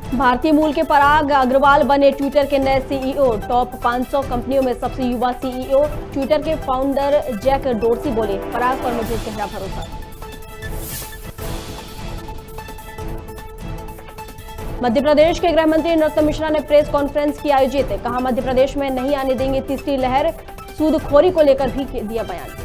भारतीय मूल के पराग अग्रवाल बने ट्विटर के नए सीईओ। टॉप 500 कंपनियों में सबसे युवा सीईओ। ट्विटर के फाउंडर जैक डोर्सी बोले, पराग पर मुझे गहरा भरोसा। मध्य प्रदेश के गृह मंत्री नरोत्तम मिश्रा ने प्रेस कॉन्फ्रेंस की आयोजित। कहा, मध्य प्रदेश में नहीं आने देंगे तीसरी लहर। सूदखोरी को लेकर भी दिया बयान।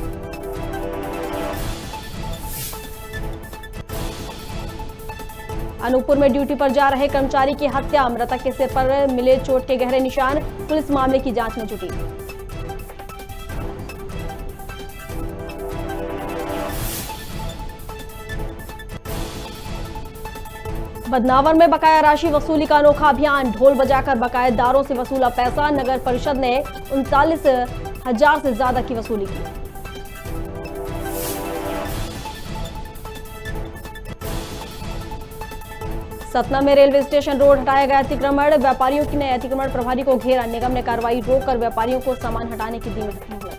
अनूपपुर में ड्यूटी पर जा रहे कर्मचारी की हत्या। मृतक के सिर पर मिले चोट के गहरे निशान। पुलिस मामले की जांच में जुटी। बदनावर में बकाया राशि वसूली का अनोखा अभियान। ढोल बजाकर बकायेदारों से वसूला पैसा। नगर परिषद ने 39,000 से ज्यादा की वसूली की। सतना में रेलवे स्टेशन रोड हटाया गया अतिक्रमण। व्यापारियों ने अतिक्रमण प्रभारी को घेरा। निगम ने कार्रवाई रोककर व्यापारियों को सामान हटाने की दी मोहलत।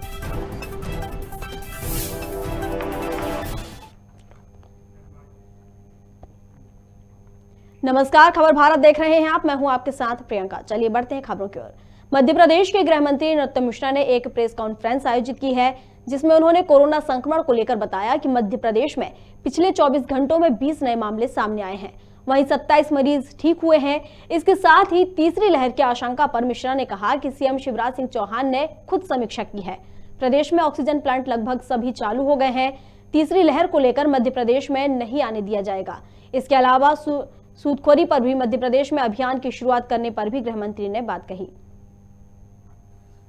नमस्कार, खबर भारत देख रहे हैं आप। मैं हूं आपके साथ प्रियंका। चलिए बढ़ते हैं खबरों की ओर। मध्य प्रदेश के गृह मंत्री नरोत्तम मिश्रा ने एक प्रेस कॉन्फ्रेंस आयोजित की है, जिसमें उन्होंने कोरोना संक्रमण को लेकर बताया कि मध्य प्रदेश में पिछले 24 घंटों में 20 नए मामले सामने आए हैं। वहीं 27 मरीज ठीक हुए हैं। इसके साथ ही तीसरी लहर की आशंका पर मिश्रा ने कहा कि सीएम शिवराज सिंह चौहान ने खुद समीक्षा की है। प्रदेश में ऑक्सीजन प्लांट लगभग सभी चालू हो गए हैं। तीसरी लहर को लेकर मध्य प्रदेश में नहीं आने दिया जाएगा। इसके अलावा सूदखोरी पर भी मध्य प्रदेश में अभियान की शुरुआत करने पर भी गृह मंत्री ने बात कही।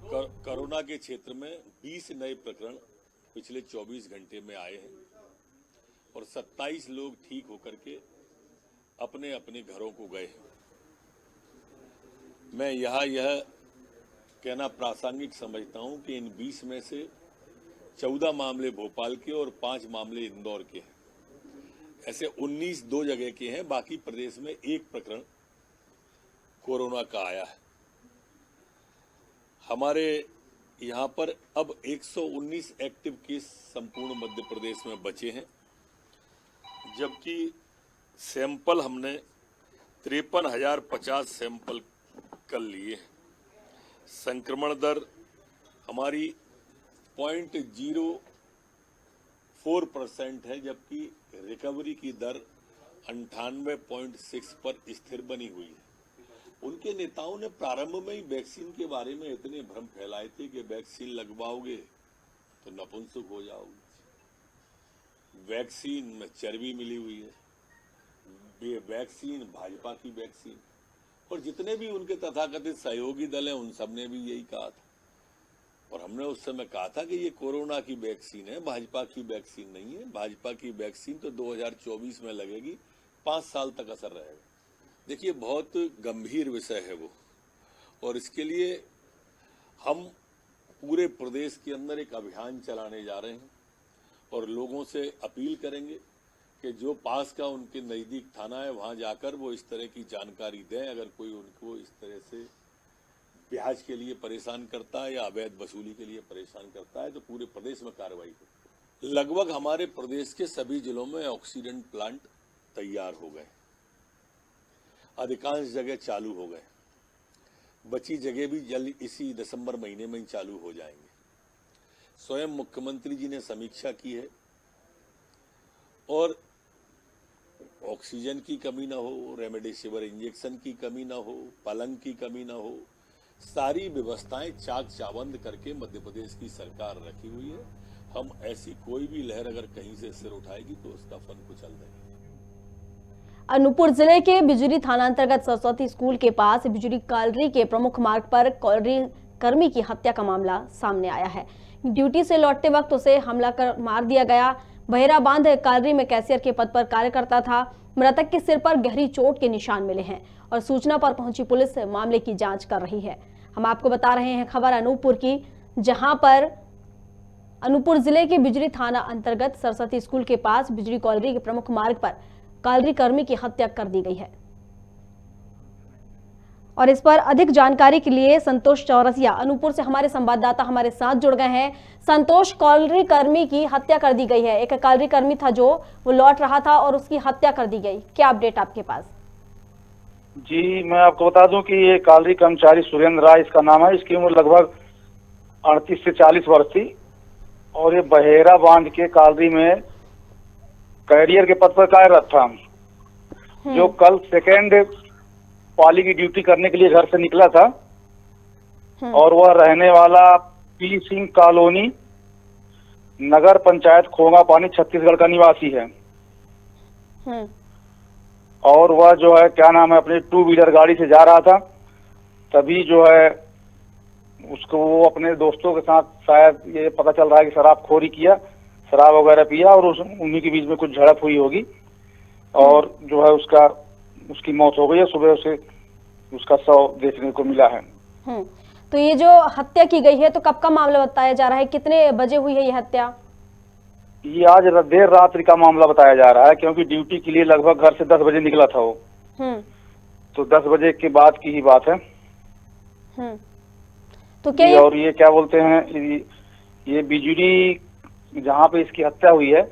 कोरोना के क्षेत्र में 20 नए प्रकरण पिछले 24 घंटे में आए हैं और 27 लोग ठीक होकर के अपने अपने घरों को गए हैं। मैं यह कहना प्रासंगिक समझता हूं कि इन 20 में से 14 मामले भोपाल के और 5 मामले इंदौर के हैं। ऐसे 19 दो जगह के हैं। बाकी प्रदेश में एक प्रकरण कोरोना का आया है। हमारे यहां पर अब 119 एक्टिव केस संपूर्ण मध्य प्रदेश में बचे हैं, जबकि सैंपल हमने 53,050 सैंपल कर लिए हैं। संक्रमण दर हमारी 0.04% है, जबकि रिकवरी की दर 98.6 पर स्थिर बनी हुई है। उनके नेताओं ने प्रारंभ में ही वैक्सीन के बारे में इतने भ्रम फैलाए थे कि वैक्सीन लगवाओगे तो नपुंसक हो जाओगे। वैक्सीन में चर्बी मिली हुई है। ये वैक्सीन भाजपा की वैक्सीन, और जितने भी उनके तथाकथित सहयोगी दल हैं उन सब ने भी यही कहा था। और हमने उस समय कहा था कि ये कोरोना की वैक्सीन है, भाजपा की वैक्सीन नहीं है। भाजपा की वैक्सीन तो 2024 में लगेगी, 5 साल तक असर रहेगा। देखिए, बहुत गंभीर विषय है वो, और इसके लिए हम पूरे प्रदेश के अंदर एक अभियान चलाने जा रहे हैं और लोगों से अपील करेंगे कि जो पास का उनके नजदीक थाना है वहां जाकर वो इस तरह की जानकारी दें। अगर कोई उनको इस तरह से ब्याज के लिए परेशान करता है या अवैध वसूली के लिए परेशान करता है तो पूरे प्रदेश में कार्रवाई हो। लगभग हमारे प्रदेश के सभी जिलों में ऑक्सीजन प्लांट तैयार हो गए, अधिकांश जगह चालू हो गए। बची जगह भी जल्द इसी दिसंबर महीने में ही चालू हो जाएंगे। स्वयं मुख्यमंत्री जी ने समीक्षा की है और ऑक्सीजन की कमी ना हो, रेमडेसिविर इंजेक्शन की कमी ना हो, पलंग की कमी ना हो, सारी व्यवस्थाएं चाक चाबंद करके मध्य प्रदेश की सरकार रखी हुई है। हम ऐसी कोई भी लहर अगर कहीं से सिर उठाएगी तो उसका फन कुचल देंगे। अनूपपुर जिले के बिजरी थाना अंतर्गत सरस्वती स्कूल के पास बिजरी कॉलोनी के प्रमुख मार्ग पर कॉलोनी कर्मी की हत्या का मामला सामने आया है। ड्यूटी से लौटते वक्त उसे हमला कर मार दिया गया। बहेरा बांध कॉलोनी में कैशियर के पद पर कार्य करता था। मृतक के सिर पर गहरी चोट के निशान मिले हैं और सूचना पर पहुंची पुलिस मामले की जांच कर रही है। हम आपको बता रहे हैं खबर अनूपपुर की, जहां पर अनूपपुर जिले के बिजरी थाना अंतर्गत सरस्वती स्कूल के पास बिजरी कॉलोनी के प्रमुख मार्ग पर कॉलोनी कर्मी की हत्या कर दी गई है। और इस पर अधिक जानकारी के लिए संतोष चौरसिया अनूपपुर से हमारे संवाददाता हमारे साथ जुड़ गए हैं। संतोष, कॉलोनी कर्मी की हत्या कर दी गई है। एक कॉलोनी कर्मी था जो वो लौट रहा था और उसकी हत्या कर दी गई, क्या अपडेट आपके पास? जी, मैं आपको बता दूं कि ये कालरी कर्मचारी सुरेंद्र राय इसका नाम है। इसकी उम्र लगभग 38 से 40 वर्ष थी और ये बहेरा बांध के कालरी में कैरियर के पद पर कार्यरत था, जो कल सेकेंड पाली की ड्यूटी करने के लिए घर से निकला था और वह रहने वाला पी सिंह कॉलोनी, नगर पंचायत खोगा पानी, छत्तीसगढ़ का निवासी है। और वह जो है क्या नाम है अपनी 2 व्हीलर गाड़ी से जा रहा था, तभी जो है उसको वो अपने दोस्तों के साथ शायद ये पता चल रहा है कि शराबखोरी किया, शराब वगैरह पिया और उन्हीं के बीच में कुछ झड़प हुई होगी और जो है उसकी मौत हो गई है। सुबह उसे उसका शव देखने को मिला है। तो ये जो हत्या की गई है तो कब का मामला बताया जा रहा है, कितने बजे हुई है ये हत्या? ये आज देर रात्रि का मामला बताया जा रहा है, क्योंकि ड्यूटी के लिए लगभग घर से 10 बजे निकला था वो। तो 10 बजे के बाद की ही बात है। तो क्या और ये क्या बोलते हैं, ये बिजुली जहाँ पे इसकी हत्या हुई है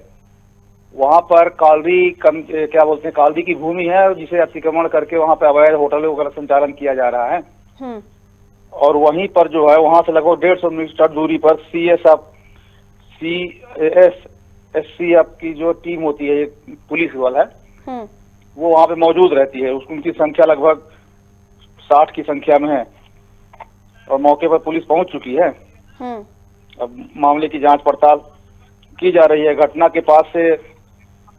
वहाँ पर क्या बोलते हैं कालरी की भूमि है, जिसे अतिक्रमण करके वहाँ पे अवैध होटल वगैरह संचालन किया जा रहा है। और वहीं पर जो है वहाँ से लगभग 150 मीटर दूरी पर CSSF की जो टीम होती है, पुलिस वाला है, वो वहाँ पे मौजूद रहती है। उनकी संख्या लगभग 60 की संख्या में है और मौके पर पुलिस पहुंच चुकी है। अब मामले की जांच पड़ताल की जा रही है। घटना के पास से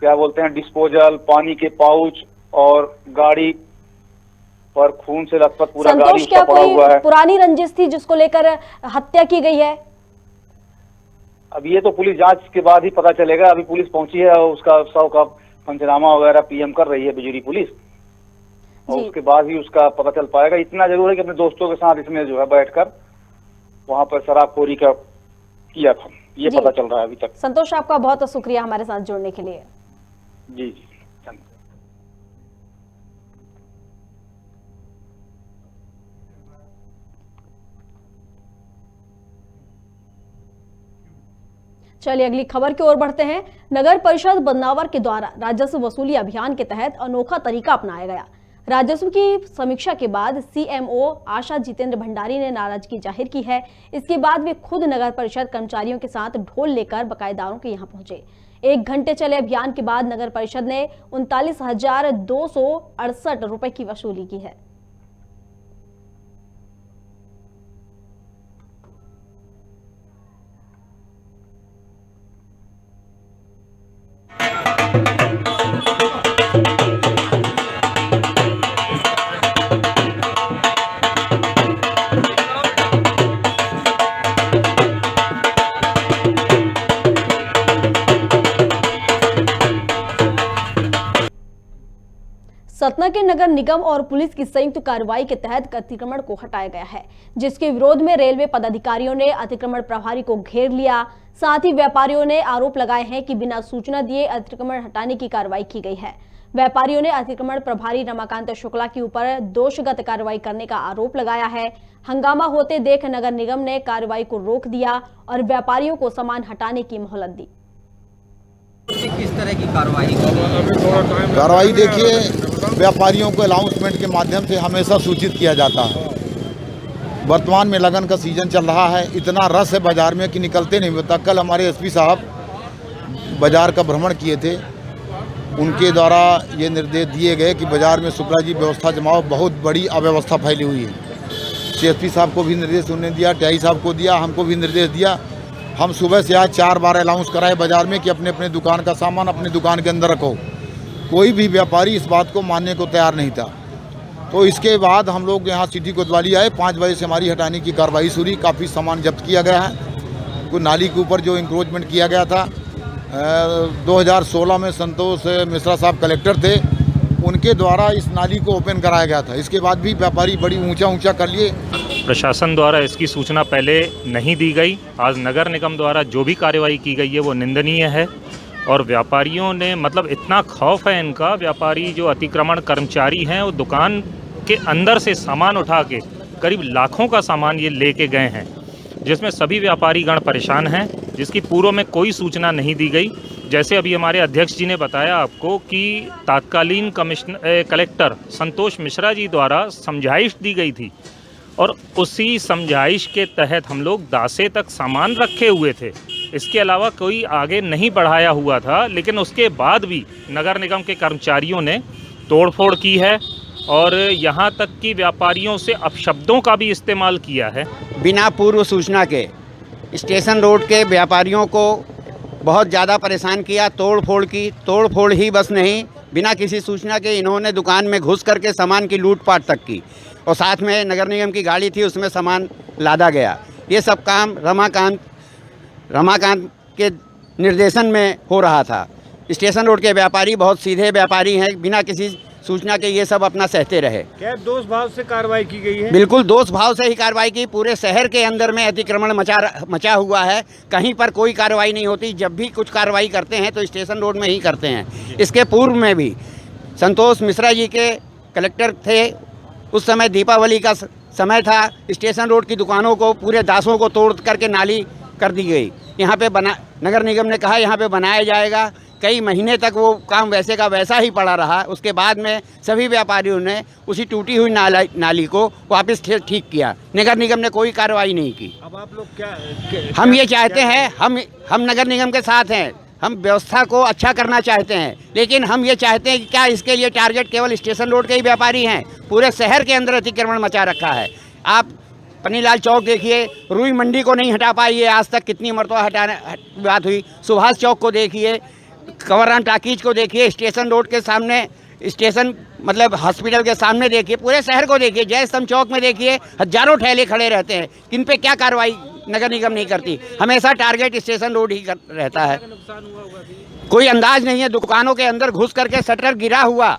क्या बोलते हैं डिस्पोजल, पानी के पाउच और गाड़ी पर खून से लथपथ पूरा गाड़ी उसका पड़ा हुआ है। पुरानी रंजिश थी जिसको लेकर हत्या की गई है? अब ये तो पुलिस जांच के बाद ही पता चलेगा। अभी पुलिस पहुंची है और उसका शव का पंचनामा वगैरह पीएम कर रही है बिजली पुलिस, और उसके बाद ही उसका पता चल पाएगा। इतना जरूर है कि अपने दोस्तों के साथ इसने जो है बैठकर वहां पर शराबखोरी का किया था, ये पता चल रहा है अभी तक। संतोष, आपका बहुत बहुत शुक्रिया हमारे साथ जुड़ने के लिए। जी जी। चलिए अगली खबर की ओर बढ़ते हैं। नगर परिषद बदनावर के द्वारा राजस्व वसूली अभियान के तहत अनोखा तरीका अपनाया गया। राजस्व की समीक्षा के बाद सीएमओ आशा जितेंद्र भंडारी ने नाराजगी जाहिर की है। इसके बाद वे खुद नगर परिषद कर्मचारियों के साथ ढोल लेकर बकायेदारों के यहां पहुंचे। 1 घंटे चले अभियान के बाद नगर परिषद ने 39,268 रुपए की वसूली की है। सतना के नगर निगम और पुलिस की संयुक्त कार्रवाई के तहत अतिक्रमण को हटाया गया है, जिसके विरोध में रेलवे पदाधिकारियों ने अतिक्रमण प्रभारी को घेर लिया। साथ ही व्यापारियों ने आरोप लगाए हैं कि बिना सूचना दिए अतिक्रमण हटाने की कार्रवाई की गई है। व्यापारियों ने अतिक्रमण प्रभारी रमाकांत शुक्ला के ऊपर दोषगत कार्रवाई करने का आरोप लगाया है। हंगामा होते देख नगर निगम ने कार्रवाई को रोक दिया और व्यापारियों को सामान हटाने की मोहलत दी। किस तरह की कार्रवाई देखिए, व्यापारियों को अनाउंसमेंट के माध्यम से हमेशा सूचित किया जाता है। वर्तमान में लगन का सीजन चल रहा है, इतना रस है बाजार में कि निकलते नहीं होता। कल हमारे एसपी साहब बाजार का भ्रमण किए थे, उनके द्वारा ये निर्देश दिए गए कि बाजार में शुक्ला जी व्यवस्था जमाओ, बहुत बड़ी अव्यवस्था फैली हुई है। एसपी साहब को भी निर्देश उन्होंने दिया, टीआई साहब को दिया, हमको भी निर्देश दिया। हम सुबह से आज 4 बार अनाउंस कराए बाजार में कि अपने अपने दुकान का सामान अपने दुकान के अंदर रखो। कोई भी व्यापारी इस बात को मानने को तैयार नहीं था। तो इसके बाद हम लोग यहाँ सिटी कोतवाली आए, 5 बजे से हमारी हटाने की कार्रवाई शुरू। काफ़ी सामान जब्त किया गया है। कोई नाली के ऊपर जो इंक्रोचमेंट किया गया था 2016 में संतोष मिश्रा साहब कलेक्टर थे, उनके द्वारा इस नाली को ओपन कराया गया था। इसके बाद भी व्यापारी बड़ी ऊंचा कर लिए। प्रशासन द्वारा इसकी सूचना पहले नहीं दी गई। आज नगर निगम द्वारा जो भी कार्रवाई की गई है वो निंदनीय है और व्यापारियों ने मतलब इतना खौफ है इनका। व्यापारी जो अतिक्रमण कर्मचारी हैं वो दुकान के अंदर से सामान उठा के करीब लाखों का सामान ये लेके गए हैं, जिसमें सभी व्यापारी गण परेशान हैं। जिसकी पूर्व में कोई सूचना नहीं दी गई। जैसे अभी हमारे अध्यक्ष जी ने बताया आपको कि तत्कालीन कलेक्टर संतोष मिश्रा जी द्वारा समझाइश दी गई थी और उसी समझाइश के तहत हम लोग दासे तक सामान रखे हुए थे। इसके अलावा कोई आगे नहीं बढ़ाया हुआ था, लेकिन उसके बाद भी नगर निगम के कर्मचारियों ने तोड़फोड़ की है और यहाँ तक कि व्यापारियों से अपशब्दों का भी इस्तेमाल किया है। बिना पूर्व सूचना के स्टेशन रोड के व्यापारियों को बहुत ज़्यादा परेशान किया, तोड़फोड़ की। तोड़फोड़ ही बस नहीं, बिना किसी सूचना के इन्होंने दुकान में घुस करके सामान की लूटपाट तक की और साथ में नगर निगम की गाड़ी थी, उसमें सामान लादा गया। ये सब काम रमाकांत के निर्देशन में हो रहा था। स्टेशन रोड के व्यापारी बहुत सीधे व्यापारी हैं, बिना किसी सूचना के ये सब अपना सहते रहे। क्या दोष भाव से कार्रवाई की गई है? बिल्कुल दोष भाव से ही कार्रवाई की। पूरे शहर के अंदर में अतिक्रमण मचा हुआ है, कहीं पर कोई कार्रवाई नहीं होती। जब भी कुछ कार्रवाई करते हैं तो स्टेशन रोड में ही करते हैं। इसके पूर्व में भी संतोष मिश्रा जी के कलेक्टर थे, उस समय दीपावली का समय था। स्टेशन रोड की दुकानों को, पूरे दासों को तोड़ करके नाली कर दी गई। यहाँ पे नगर निगम ने कहा यहाँ पे बनाया जाएगा। कई महीने तक वो काम वैसे का वैसा ही पड़ा रहा। उसके बाद में सभी व्यापारियों ने उसी टूटी हुई नाली को वापस ठीक किया। नगर निगम ने कोई कार्रवाई नहीं की। अब आप लोग क्या हम ये चाहते हैं, हम नगर निगम के साथ हैं, हम व्यवस्था को अच्छा करना चाहते हैं, लेकिन हम ये चाहते हैं कि क्या इसके लिए टारगेट केवल स्टेशन रोड के ही व्यापारी हैं? पूरे शहर के अंदर अतिक्रमण मचा रखा है। आप पन्नीलाल चौक देखिए, रुई मंडी को नहीं हटा पाई है आज तक, कितनी मरतबा हटाने बात हुई। सुभाष चौक को देखिए, कंवरराम टाकीज को देखिए, स्टेशन रोड के सामने, स्टेशन मतलब हॉस्पिटल के सामने देखिए, पूरे शहर को देखिए। जय स्तंभ चौक में देखिए, हजारों ठेले खड़े रहते हैं। किन पे क्या कार्रवाई नगर निगम नहीं करती? हमेशा टारगेट स्टेशन रोड ही रहता है। कोई अंदाज नहीं है। दुकानों के अंदर घुस करके शटर गिरा हुआ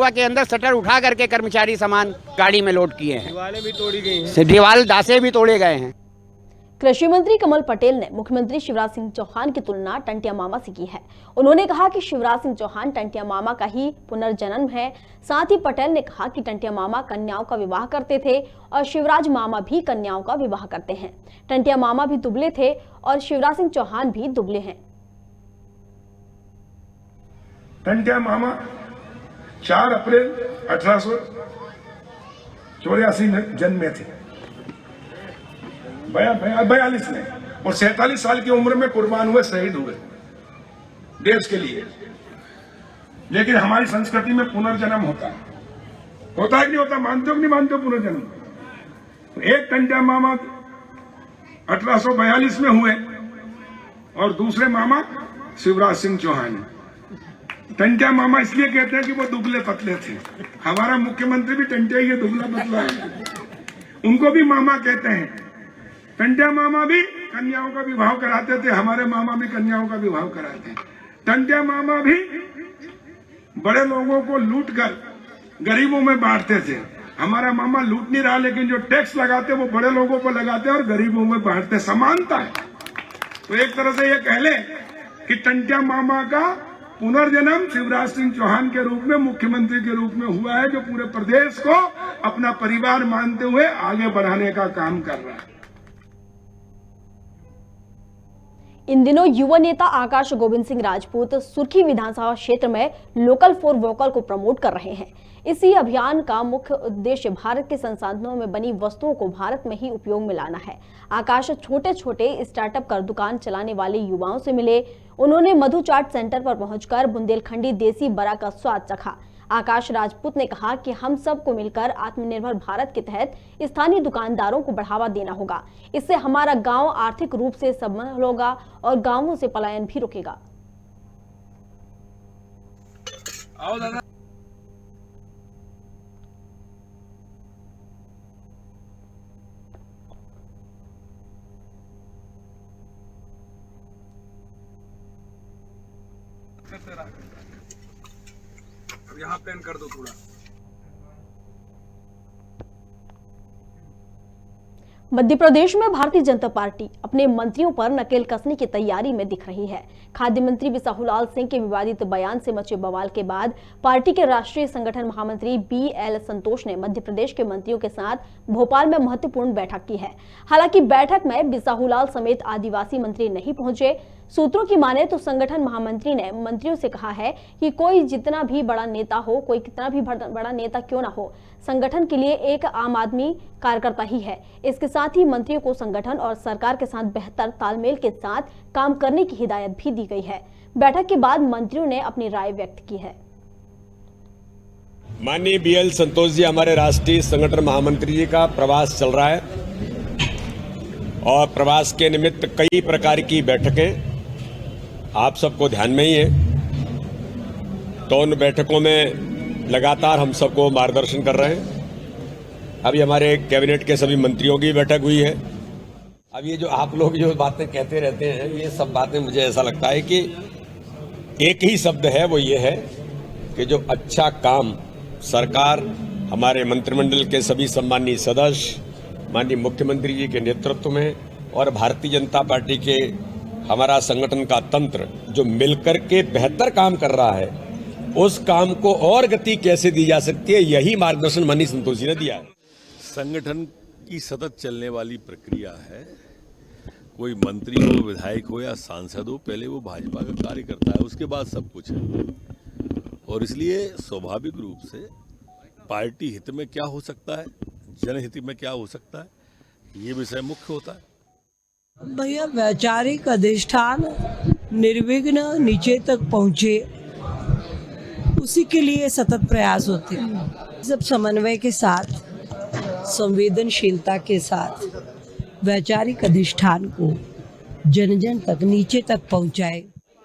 के अंदर शटर उठा करके कर्मचारी सामान गाड़ी में लोड किए हैं। दीवारें भी तोड़ी गई हैं। दीवार दासे भी तोड़े गए हैं। कृषि मंत्री कमल पटेल ने मुख्यमंत्री शिवराज सिंह चौहान की तुलना टंटिया मामा से की है। उन्होंने कहा कि शिवराज सिंह चौहान टंटिया मामा का ही पुनर्जन्म है। साथ ही पटेल ने कहा कि टंटिया मामा कन्याओं का विवाह करते थे और शिवराज मामा भी कन्याओं का विवाह करते हैं। टंटिया मामा भी दुबले थे और शिवराज सिंह चौहान भी दुबले हैं। टंटिया मामा 4 अप्रैल 1884 में जन्मे थे, 42 में, और 47 साल की उम्र में कुर्बान हुए, शहीद हुए देश के लिए। लेकिन हमारी संस्कृति में पुनर्जन्म होता है कि नहीं होता? मानते हो कि नहीं मानते हो पुनर्जन्म? एक टंटिया मामा 1842 में हुए और दूसरे मामा शिवराज सिंह चौहान। टंटिया मामा इसलिए कहते हैं कि वो दुबले पतले थे। हमारा मुख्यमंत्री भी टंटिया ही दुबला पतला है, उनको भी मामा कहते हैं। टंटिया मामा भी कन्याओं का विवाह कराते थे, हमारे मामा भी कन्याओं का विवाह कराते हैं। टंटिया मामा भी बड़े लोगों को लूट कर गरीबों में बांटते थे। हमारा मामा लूट नहीं रहा, लेकिन जो टैक्स लगाते वो बड़े लोगों पर लगाते और गरीबों में बांटते। समानता है। तो एक तरह से ये कह ले कि टंटिया मामा का पुनर्जन्म शिवराज सिंह चौहान के रूप में, मुख्यमंत्री के रूप में हुआ है, जो पूरे प्रदेश को अपना परिवार मानते हुए आगे बढ़ाने का काम कर रहा है। इन दिनों युवा नेता आकाश गोविंद सिंह राजपूत सुर्खी विधानसभा क्षेत्र में लोकल फॉर वोकल को प्रमोट कर रहे हैं। इसी अभियान का मुख्य उद्देश्य भारत के संसाधनों में बनी वस्तुओं को भारत में ही उपयोग में लाना है। आकाश छोटे छोटे स्टार्टअप कर दुकान चलाने वाले युवाओं से मिले। उन्होंने मधु चाट सेंटर पर पहुंचकर बुंदेलखंडी देसी बड़ा का स्वाद चखा। आकाश राजपूत ने कहा कि हम सबको मिलकर आत्मनिर्भर भारत के तहत स्थानीय दुकानदारों को बढ़ावा देना होगा। इससे हमारा गांव आर्थिक रूप से सबल होगा और गांवों से पलायन भी रुकेगा। अब यहाँ पेन कर दो थोड़ा। मध्य प्रदेश में भारतीय जनता पार्टी अपने मंत्रियों पर नकेल कसने की तैयारी में दिख रही है। खाद्य मंत्री बिसाहुलाल सिंह के विवादित बयान से मचे बवाल के बाद पार्टी के राष्ट्रीय संगठन महामंत्री BL संतोष ने मध्य प्रदेश के मंत्रियों के साथ भोपाल में महत्वपूर्ण बैठक की है। हालांकि बैठक में बिसाहुलाल समेत आदिवासी मंत्री नहीं पहुंचे। सूत्रों की माने तो संगठन महामंत्री ने मंत्रियों से कहा है कि कोई जितना भी बड़ा नेता हो, कोई कितना भी बड़ा नेता क्यों ना हो, संगठन के लिए एक आम आदमी कार्यकर्ता ही है। इसके साथ ही मंत्रियों को संगठन और सरकार के साथ बेहतर तालमेल के साथ काम करने की हिदायत भी दी गई है। बैठक के बाद मंत्रियों ने अपनी राय व्यक्त की है। माननीय BL संतोष जी, हमारे राष्ट्रीय संगठन महामंत्री जी का प्रवास चल रहा है और प्रवास के निमित्त कई प्रकार की बैठकें आप सबको ध्यान में ही है। तो उन बैठकों में लगातार हम सबको मार्गदर्शन कर रहे हैं। अभी हमारे कैबिनेट के सभी मंत्रियों की बैठक हुई है। अब ये जो आप लोग जो बातें कहते रहते हैं, ये सब बातें मुझे ऐसा लगता है कि एक ही शब्द है, वो ये है कि जो अच्छा काम सरकार, हमारे मंत्रिमंडल के सभी सम्मानीय सदस्य, माननीय मुख्यमंत्री जी के नेतृत्व में और भारतीय जनता पार्टी के हमारा संगठन का तंत्र जो मिलकर के बेहतर काम कर रहा है, उस काम को और गति कैसे दी जा सकती है, यही मार्गदर्शन माननीय संतोष जी ने दिया है। संगठन की सतत चलने वाली प्रक्रिया है। कोई मंत्री हो, विधायक हो या सांसद हो, पहले वो भाजपा का कार्यकर्ता है, उसके बाद सब कुछ है। और इसलिए स्वाभाविक रूप से पार्टी हित में क्या हो सकता है, जनहित में क्या हो सकता है, ये विषय मुख्य होता है। भैया, वैचारिक अधिष्ठान निर्विघ्न नीचे तक पहुंचे, उसी के लिए सतत प्रयास होते हैं। सब समन्वय के साथ, संवेदनशीलता के साथ वैचारिक अधिष्ठान को जन जन तक, नीचे तक पहुंचाए।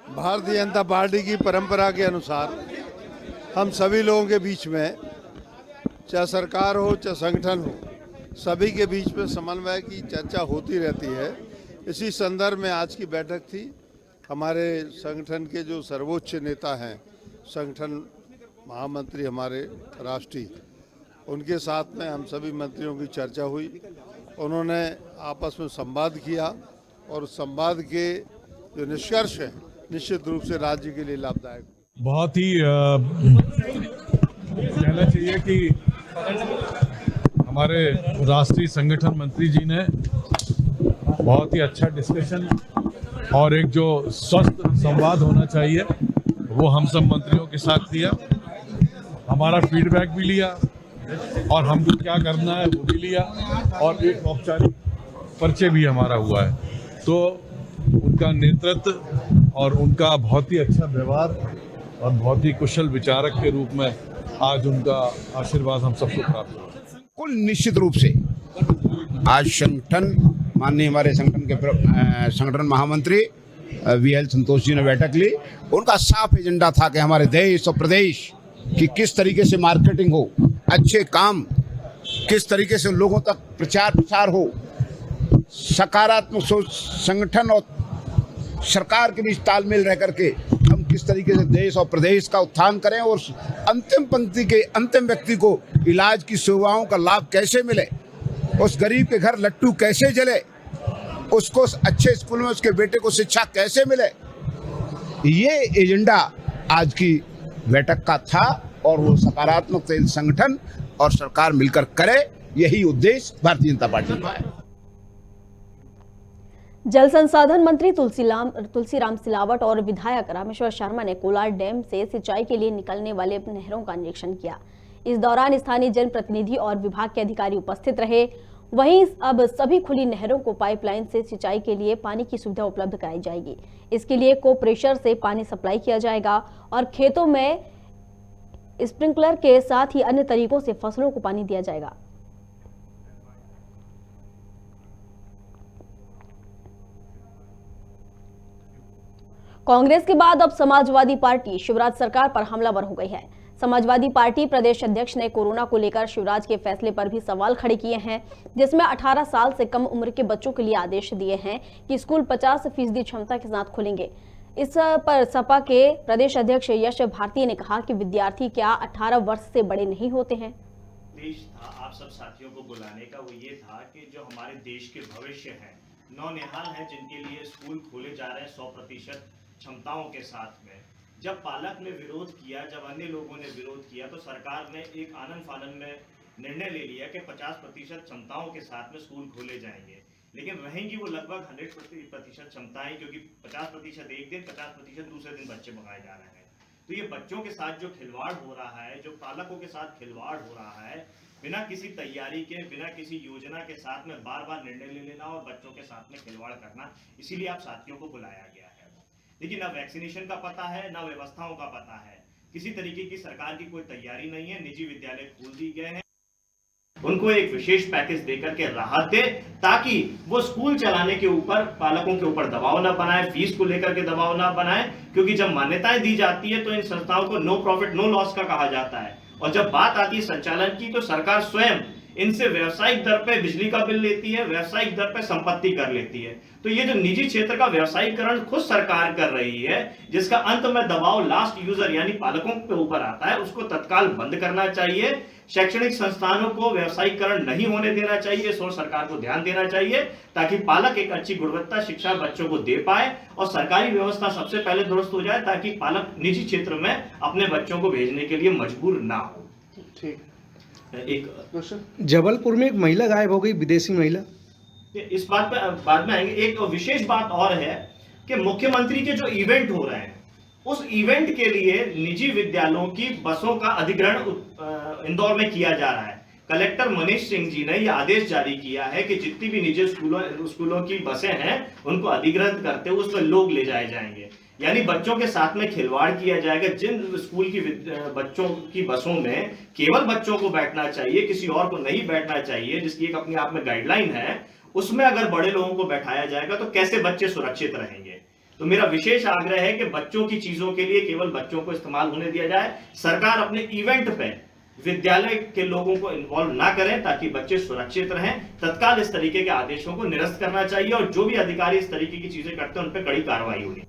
भारतीय जनता पार्टी की परंपरा के अनुसार हम सभी लोगों के बीच में, चाहे सरकार हो चाहे संगठन हो, सभी के बीच में समन्वय की चर्चा होती रहती है। इसी संदर्भ में आज की बैठक थी। हमारे संगठन के जो सर्वोच्च नेता हैं, संगठन महामंत्री हमारे राष्ट्रीय, उनके साथ में हम सभी मंत्रियों की चर्चा हुई। उन्होंने आपस में संवाद किया और संवाद के जो निष्कर्ष हैं, निश्चित रूप से राज्य के लिए लाभदायक। बहुत ही कहना चाहिए कि हमारे राष्ट्रीय संगठन मंत्री जी ने बहुत ही अच्छा डिस्कशन और एक जो स्वस्थ संवाद होना चाहिए वो हम सब मंत्रियों के साथ किया। हमारा फीडबैक भी लिया और हमको क्या करना है वो भी लिया और एक औपचारिक परिचय भी हमारा हुआ है। तो उनका नेतृत्व और उनका बहुत ही अच्छा व्यवहार और बहुत ही कुशल विचारक के रूप में आज उनका आशीर्वाद हम सबको प्राप्त हुआ। कुल निश्चित रूप से आज संगठन, माननीय हमारे संगठन महामंत्री BL संतोष जी ने बैठक ली। उनका साफ एजेंडा था कि हमारे देश और प्रदेश की किस तरीके से मार्केटिंग हो, अच्छे काम किस तरीके से लोगों तक प्रचार प्रसार हो, सकारात्मक सोच संगठन और सरकार के बीच तालमेल रह करके हम किस तरीके से देश और प्रदेश का उत्थान करें और अंतिम पंक्ति के अंतिम व्यक्ति को इलाज की सेवाओं का लाभ कैसे मिले, उस गरीब के घर लट्टू कैसे जले, उसको अच्छे स्कूल में उसके बेटे को शिक्षा कैसे मिले, ये एजेंडा आज की बैठक का था। और वो सकारात्मक संगठन और सरकार मिलकर करे, यही उद्देश्य भारतीय जनता पार्टी का है। जल संसाधन मंत्री तुलसीराम सिलावट और विधायक रामेश्वर शर्मा ने कोलार डैम से सिंचाई के लिए निकलने वाले नहरों का निरीक्षण किया। इस दौरान स्थानीय जनप्रतिनिधि और विभाग के अधिकारी उपस्थित रहे। वहीं अब सभी खुली नहरों को पाइपलाइन से सिंचाई के लिए पानी की सुविधा उपलब्ध कराई जाएगी। इसके लिए को प्रेशर से पानी सप्लाई किया जाएगा और खेतों में स्प्रिंकलर के साथ ही अन्य तरीकों से फसलों को पानी दिया जाएगा। कांग्रेस के बाद अब समाजवादी पार्टी शिवराज सरकार पर हमलावर हो गई है। समाजवादी पार्टी प्रदेश अध्यक्ष ने कोरोना को लेकर शिवराज के फैसले पर भी सवाल खड़े किए हैं, जिसमें 18 साल से कम उम्र के बच्चों के लिए आदेश दिए हैं कि स्कूल 50% क्षमता के साथ खुलेंगे। इस पर सपा के प्रदेश अध्यक्ष यश भारती ने कहा कि विद्यार्थी क्या 18 वर्ष से बड़े नहीं होते हैं। उद्देश्य था आप सब साथियों को बुलाने का, वो ये था कि जो हमारे देश के भविष्य हैं, नौनिहाल हैं, जिनके लिए स्कूल खोले जा रहे हैं 100% क्षमताओं के साथ में, जब पालक ने विरोध किया, जब अन्य लोगों ने विरोध किया, तो सरकार ने एक आनन फानन में निर्णय ले लिया कि 50% क्षमताओं के साथ में स्कूल खोले जाएंगे। लेकिन रहेंगी वो लगभग 100% क्षमताएं, क्योंकि 50% एक दिन, 50% दूसरे दिन बच्चे मंगाए जा रहे हैं। तो ये बच्चों के साथ जो खिलवाड़ हो रहा है, जो पालकों के साथ खिलवाड़ हो रहा है, बिना किसी तैयारी के, बिना किसी योजना के साथ में बार बार निर्णय ले लेना और बच्चों के साथ में खिलवाड़ करना, इसीलिए आप साथियों को बुलाया गया है। लेकिन ना वैक्सीनेशन का पता है, ना व्यवस्थाओं का पता है, किसी तरीके की सरकार की कोई तैयारी नहीं है। निजी विद्यालय खोल दिए गए हैं, उनको एक विशेष पैकेज देकर के राहत दे, ताकि वो स्कूल चलाने के ऊपर, पालकों के ऊपर दबाव ना बनाए, फीस को लेकर के दबाव ना बनाए, क्योंकि जब मान्यताएं दी जाती है तो इन संस्थाओं को नो प्रॉफिट नो लॉस का कहा जाता है, और जब बात आती है संचालन की तो सरकार स्वयं इनसे व्यावसायिक दर पे बिजली का बिल लेती है, व्यावसायिक दर पे संपत्ति कर लेती है। तो ये जो निजी क्षेत्र का व्यावसायीकरण खुद सरकार कर रही है, जिसका अंत में दबाव लास्ट यूजर यानी पालकों के ऊपर आता है, उसको तत्काल बंद करना चाहिए। शैक्षणिक संस्थानों को व्यावसायीकरण नहीं होने देना चाहिए, इस ओर सरकार को ध्यान देना चाहिए, ताकि पालक एक अच्छी गुणवत्ता शिक्षा बच्चों को दे पाए और सरकारी व्यवस्था सबसे पहले दुरुस्त हो जाए, ताकि पालक निजी क्षेत्र में अपने बच्चों को भेजने के लिए मजबूर ना हो। ठीक। एक जबलपुर में एक महिला गायब हो गई, विदेशी महिला। इस बात पे बाद में आएंगे। एक विशेष बात और है कि मुख्यमंत्री के जो इवेंट हो रहे हैं, उस इवेंट के लिए निजी विद्यालयों की बसों का अधिग्रहण इंदौर में किया जा रहा है। कलेक्टर मनीष सिंह जी ने यह आदेश जारी किया है कि जितनी भी निजी स्कूलों की बसें हैं, उनको अधिग्रहण करते हुए उसमें लोग ले जाए जाएंगे, यानी बच्चों के साथ में खिलवाड़ किया जाएगा। जिन स्कूल की बच्चों की बसों में केवल बच्चों को बैठना चाहिए, किसी और को नहीं बैठना चाहिए, जिसकी एक अपने आप में गाइडलाइन है, उसमें अगर बड़े लोगों को बैठाया जाएगा तो कैसे बच्चे सुरक्षित रहेंगे। तो मेरा विशेष आग्रह है कि बच्चों की चीजों के लिए केवल बच्चों को इस्तेमाल होने दिया जाए। सरकार अपने इवेंट पे विद्यालय के लोगों को इन्वॉल्व ना करें, ताकि बच्चे सुरक्षित रहें। तत्काल इस तरीके के आदेशों को निरस्त करना चाहिए, और जो भी अधिकारी इस तरीके की चीजें करते हैं उन पर कड़ी कार्रवाई होनी।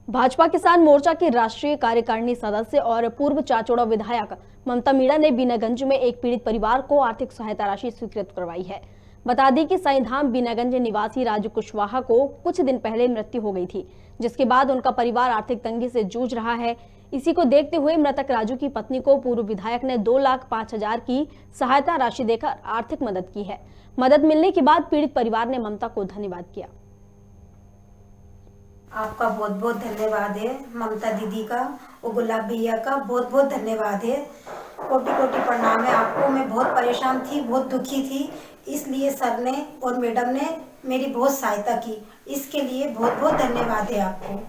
भाजपा किसान मोर्चा की राष्ट्रीय कार्यकारिणी सदस्य और पूर्व चाचौड़ा विधायक ममता मीणा ने बीनागंज में एक पीड़ित परिवार को आर्थिक सहायता राशि स्वीकृत करवाई है। बता दें कि साईधाम बीनागंज निवासी राजू कुशवाहा को कुछ दिन पहले मृत्यु हो गई थी, जिसके बाद उनका परिवार आर्थिक तंगी से जूझ रहा है। इसी को देखते हुए मृतक राजू की पत्नी को पूर्व विधायक ने 2,05,000 की सहायता राशि देकर आर्थिक मदद की है। मदद मिलने के बाद पीड़ित परिवार ने ममता को धन्यवाद किया। आपका बहुत बहुत धन्यवाद है, ममता दीदी का और गुलाब भैया का बहुत बहुत धन्यवाद है। कोटि कोटि प्रणाम है आपको। मैं बहुत परेशान थी, बहुत दुखी थी, इसलिए सर ने और मैडम ने मेरी बहुत सहायता की, इसके लिए बहुत बहुत धन्यवाद है आपको।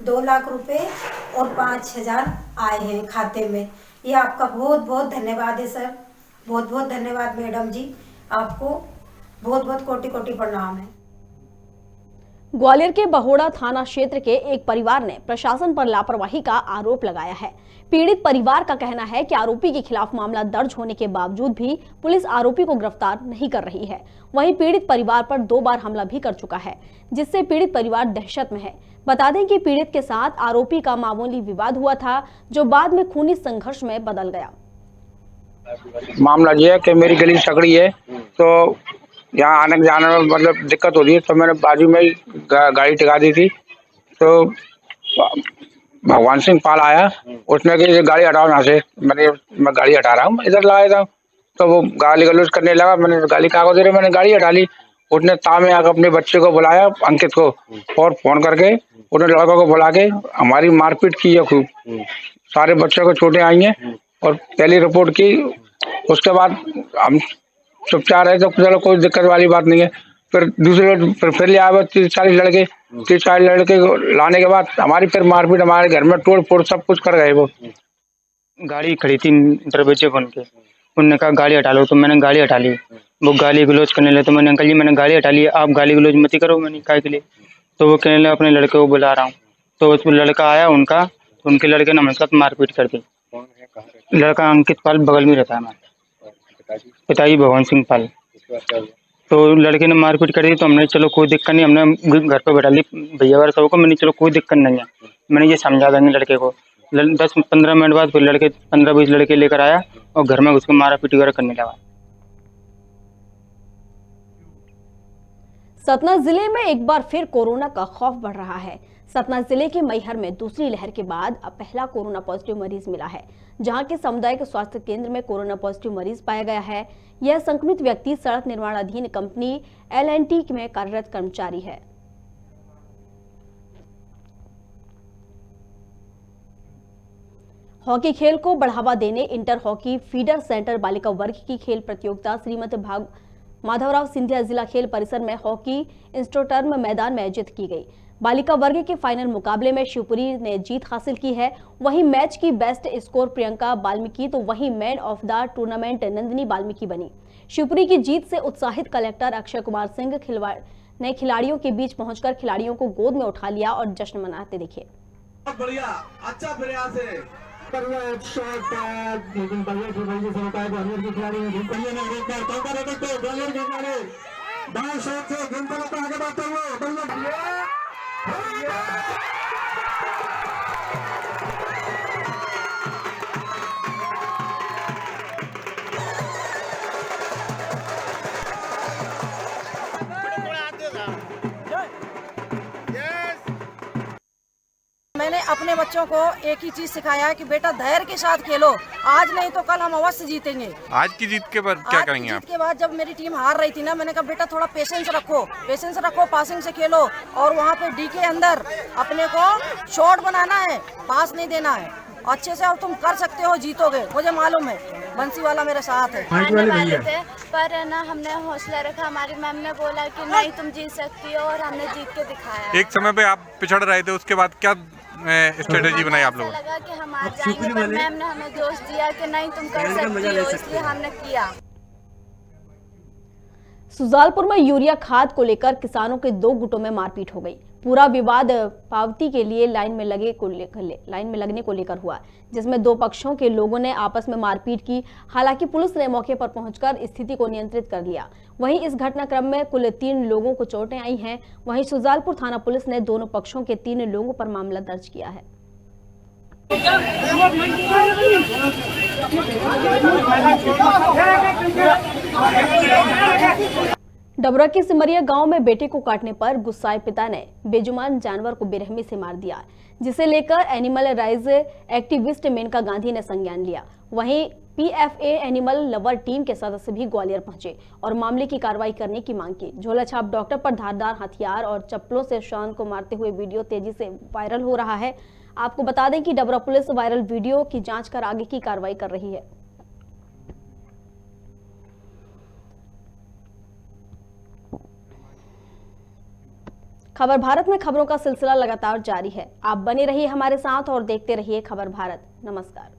2 लाख रुपए और 5,000 आए हैं खाते में, ये आपका बहुत बहुत धन्यवाद है सर, बहुत बहुत धन्यवाद मैडम जी, आपको बहुत बहुत कोटि कोटि प्रणाम है। ग्वालियर के बहोड़ा थाना क्षेत्र के एक परिवार ने प्रशासन पर लापरवाही का आरोप लगाया है। पीड़ित परिवार का कहना है कि आरोपी के खिलाफ मामला दर्ज होने के बावजूद भी पुलिस आरोपी को गिरफ्तार नहीं कर रही है। वहीं पीड़ित परिवार पर 2 बार हमला भी कर चुका है, जिससे पीड़ित परिवार दहशत में है। बता दें कि पीड़ित के साथ आरोपी का मामूली विवाद हुआ था, जो बाद में खूनी संघर्ष में बदल गया। मामला ये है कि मेरी गली सकड़ी है, तो यहाँ आने जाने में मतलब दिक्कत हो रही है, तो मैंने बाजू में ही गाड़ी टिका दी थी। तो भगवान सिंह पाल आया, उसने कि गाड़ी हटाओ यहाँ से। मैं गाड़ी हटा रहा हूँ, इधर लगाया था, तो वो गाली गलौज करने लगा। मैंने गाली कागज दे रहे, मैंने गाड़ी हटा ली। उसने तामे आकर अपने बच्चे को बुलाया, अंकित को, और फोन करके उसने लड़कों को बुला के हमारी मारपीट की है खूब। सारे बच्चों को चोटें आई हैं और पहली रिपोर्ट की। उसके बाद हम चुपचाप रहे, तो चलो कोई दिक्कत वाली बात नहीं है। फिर दूसरे फिर ले आए 30-40 लड़के। 30-40 लड़के लाने के बाद हमारी फिर मारपीट, हमारे घर में तोड़ फोड़ सब कुछ कर गए। वो गाड़ी खड़ी थी दरवाजे बन के, उन्होंने कहा गाड़ी हटा लो, तो मैंने गाड़ी हटा ली। वो गाली गलौज करने लगे, तो मैंने अंकल जी मैंने गाड़ी हटा ली, आप गाली गलौज मत करो। मैंने कहा के लिए, तो वो कहने लगे अपने लड़के को बुला रहा हूँ। तो उस लड़का आया उनका, उनके लड़के ने मेरे साथ मारपीट कर दी। लड़का अंकित पाल बगल में रहता है हमारे पिताजी भगवान सिंह पाल। तो लड़के ने मारपीट कर दी, तो हमने चलो कोई दिक्कत नहीं, हमने घर पे बैठा ली भैया वाला सबको। मैंने चलो कोई दिक्कत नहीं है, मैंने ये समझा देंगे लड़के को। 10-15 मिनट बाद फिर लड़के 15-20 लड़के लेकर आया, और घर में उसको मारा पीटी वगैरह करने लगा। सतना जिले में एक बार फिर कोरोना का खौफ बढ़ रहा है। सतना जिले के मैहर में दूसरी लहर के बाद अब पहला कोरोना पॉजिटिव मरीज मिला है, जहां के सामुदायिक स्वास्थ्य केंद्र में कोरोना पॉजिटिव मरीज पाया गया है। यह संक्रमित व्यक्ति सड़क निर्माणाधीन कंपनी L&T में कार्यरत कर्मचारी है। हॉकी खेल को बढ़ावा देने इंटर हॉकी फीडर सेंटर बालिका वर्ग की खेल प्रतियोगिता श्रीमती माधवराव सिंधिया जिला खेल परिसर में हॉकी इंस्ट्रोटर्म मैदान में आयोजित की गई। बालिका वर्ग के फाइनल मुकाबले में शिवपुरी ने जीत हासिल की है। वहीं मैच की बेस्ट स्कोर प्रियंका बाल्मीकि तो वहीं man of the tournament Nandini Balmiki बनी। शिवपुरी की जीत से उत्साहित कलेक्टर अक्षय कुमार सिंह ने खिलाड़ियों के बीच पहुंचकर खिलाड़ियों को गोद में उठा लिया और जश्न मनाते दिखे। बहुत बढ़िया, अच्छा प्रयास है। मैंने अपने बच्चों को एक ही चीज सिखाया है कि बेटा धैर्य के साथ खेलो, आज नहीं तो कल हम अवश्य जीतेंगे। आज की जीत के बाद क्या करेंगे आप? जीत के बाद जब मेरी टीम हार रही थी ना, मैंने कहा बेटा थोड़ा पेशेंस रखो, पासिंग से खेलो और वहाँ पे डी के अंदर अपने को शॉट बनाना है, पास नहीं देना है अच्छे से। अब तुम कर सकते हो, जीतोगे, मुझे मालूम है। बंसी वाला मेरे साथ है। आने वाले थे पर ना हमने हौसला रखा, हमारी मैम ने बोला कि नहीं तुम जीत सकती हो और हमने जीत के दिखाया। एक समय पे आप पिछड़ रहे थे, उसके बाद क्या स्ट्रेटेजी बनाई आप लोगों ने? लगा कि हम आ जाएंगे पर मैम ने हमें जोश दिया कि नहीं तुम कर सकती हो, इसलिए हमने किया। सुजालपुर में यूरिया खाद को लेकर किसानों के दो गुटों में मारपीट हो गई। पूरा विवाद पावती के लिए लाइन में लगने को लेकर हुआ, जिसमें दो पक्षों के लोगों ने आपस में मारपीट की। हालांकि पुलिस ने मौके पर पहुंचकर स्थिति को नियंत्रित कर लिया। वहीं इस घटनाक्रम में कुल 3 लोगों को चोटें आई हैं। वहीं सुजालपुर थाना पुलिस ने दोनों पक्षों के 3 लोगों पर मामला दर्ज किया है। डबरा के सिमरिया गांव में बेटे को काटने पर गुस्साए पिता ने बेजुबान जानवर को बेरहमी से मार दिया, जिसे लेकर animal rights activist Maneka Gandhi ने संज्ञान लिया। वहीं PFA एनिमल लवर टीम के सदस्य भी ग्वालियर पहुंचे और मामले की कार्रवाई करने की मांग की। झोला छाप डॉक्टर पर धारदार हथियार और चप्पलों से श्वान को मारते हुए वीडियो तेजी से वायरल हो रहा है। आपको बता दें कि डबरा पुलिस वायरल वीडियो की जांच कर आगे की कार्रवाई कर रही है। खबर भारत में खबरों का सिलसिला लगातार जारी है। आप बने रहिए हमारे साथ और देखते रहिए खबर भारत। नमस्कार।